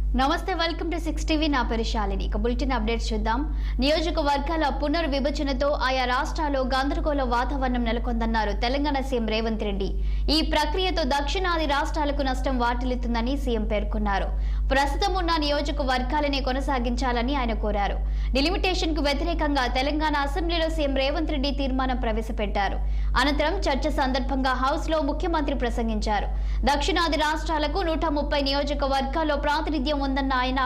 నమస్తే welcome to 6 TV నా పేరు శాలిని ఇక బులెటిన్ అప్డేట్స్ చూద్దాం నియోజకవర్గాల పునర్విభజనతో ఆయా రాష్ట్రాల్లో గందరగోళ వాతావరణం నెలకొందన్నారు తెలంగాణ సీఎం రేవంత్ రెడ్డి ఈ ప్రక్రియతో దక్షిణాది రాష్ట్రాలకు నష్టం వాటిల్లుతుందని సీఎం పేర్కొన్నారు ప్రస్తుతం ఉన్న నియోజకవర్గాలనే కొనసాగించాలని ఆయన కోరారు డిలిమిటేషన్ కు వ్యతిరేకంగా తెలంగాణ అసెంబ్లీలో సీఎం రేవంత్ రెడ్డి తీర్మానం ప్రవేశపెట్టారు అనంతరం చర్చ సందర్భంగా హౌస్ లో ముఖ్యమంత్రి ప్రసంగించారు దక్షిణాది రాష్ట్రాలకు 130 నియోజకవర్గాల్లో ప్రాతినిధ్యం ఉందన్న ఆయన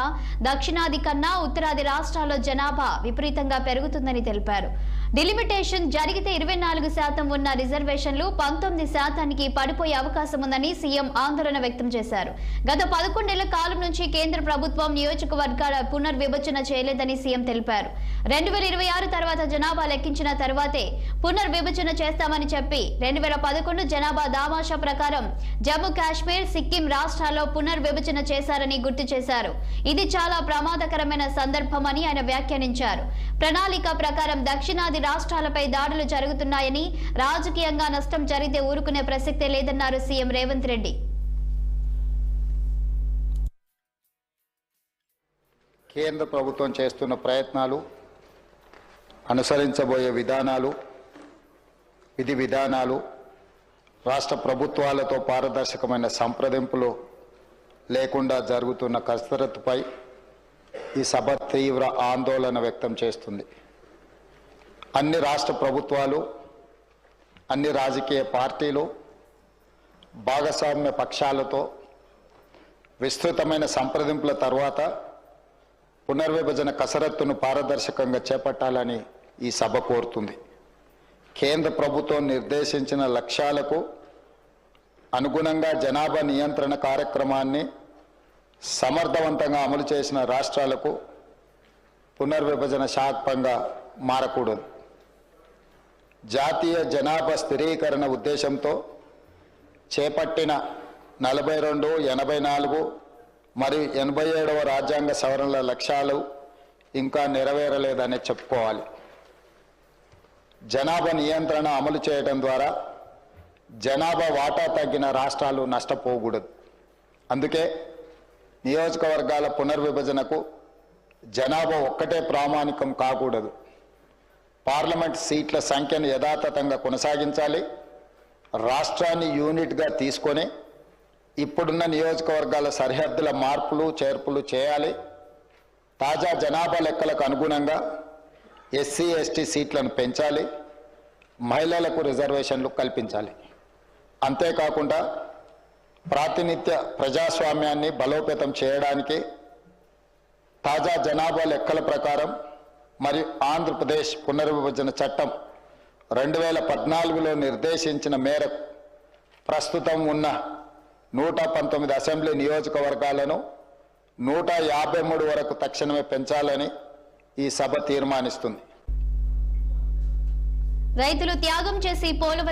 దక్షిణాది కన్నా ఉత్తరాది రాష్ట్రాల్లో జనాభా విపరీతంగా పెరుగుతుందని తెలిపారు డిలిమిటేషన్ జరిగితే 24% ఉన్న రిజర్వేషన్లు 19%కి పడిపోయే అవకాశం ఉందని సీఎం ఆందోళన వ్యక్తం చేశారు గత 11 ఏళ్ల కాలం నుంచి కేంద్ర ప్రభుత్వం నియోజకవర్గాల పునర్విభజన చేయలేదని సీఎం తెలిపారు 2026 తర్వాత జనాభా లెక్కించిన తర్వాతే పునర్విభజన చేస్తామని చెప్పి 2011 జనాభా దామాషా ప్రకారం జమ్మూ కాశ్మీర్ సిక్కిం రాష్ట్రాల్లో పునర్విభజన చేశారని గుర్తు చేశారు ఇది చాలా ప్రమాదకరమైన సందర్భమని ఆయన వ్యాఖ్యానించారు ప్రణాళిక ప్రకారం దక్షిణాది రాష్ట్రాలపై దాడులు జరుగుతున్నాయని రాజకీయంగా నష్టం జరిగితే ఊరుకునే ప్రసక్తే లేదన్నారు సీఎం రేవంత్ రెడ్డి కేంద్ర ప్రభుత్వం చేస్తున్న ప్రయత్నాలు అనుసరించబోయే విధి విధానాలు రాష్ట్ర ప్రభుత్వాలతో పారదర్శకమైన సంప్రదింపులు లేకుండా జరుగుతున్న కసరత్తుపై ఈ సభ తీవ్ర ఆందోళన వ్యక్తం చేస్తుంది అన్ని రాష్ట్ర ప్రభుత్వాలు అన్ని రాజకీయ పార్టీలు భాగస్వామ్య పక్షాలతో విస్తృతమైన సంప్రదింపుల తర్వాత పునర్విభజన కసరత్తును పారదర్శకంగా చేపట్టాలని ఈ సభ కోరుతుంది కేంద్ర ప్రభుత్వం నిర్దేశించిన లక్ష్యాలకు అనుగుణంగా జనాభా నియంత్రణ కార్యక్రమాన్ని సమర్థవంతంగా అమలు చేసిన రాష్ట్రాలకు పునర్విభజన శాపంగా మారకూడదు జాతీయ జనాభా స్థిరీకరణ ఉద్దేశంతో చేపట్టిన 42, 84 మరియు 87వ రాజ్యాంగ సవరణల లక్ష్యాలు ఇంకా నెరవేరలేదని చెప్పుకోవాలి జనాభా నియంత్రణ అమలు చేయడం ద్వారా జనాభా వాటా తగ్గిన రాష్ట్రాలు నష్టపోకూడదు అందుకే నియోజకవర్గాల పునర్విభజనకు జనాభా ఒక్కటే ప్రామాణికం కాకూడదు పార్లమెంట్ సీట్ల సంఖ్యను యథాతథంగా కొనసాగించాలి రాష్ట్రాన్ని యూనిట్గా తీసుకొని ఇప్పుడున్న నియోజకవర్గాల సరిహద్దుల మార్పులు చేర్పులు చేయాలి తాజా జనాభా లెక్కలకు అనుగుణంగా ఎస్సీ ఎస్టీ సీట్లను పెంచాలి మహిళలకు రిజర్వేషన్లు కల్పించాలి అంతేకాకుండా ప్రాతినిధ్య ప్రజాస్వామ్యాన్ని బలోపేతం చేయడానికి తాజా జనాభా లెక్కల ప్రకారం మరియు ఆంధ్రప్రదేశ్ పునర్విభజన చట్టం 2014లో నిర్దేశించిన మేరకు ప్రస్తుతం ఉన్న 119 అసెంబ్లీ నియోజకవర్గాలను 153 వరకు తక్షణమే పెంచాలని ఈ సభ తీర్మానిస్తుంది రైతులు త్యాగం చేసి పోలవరం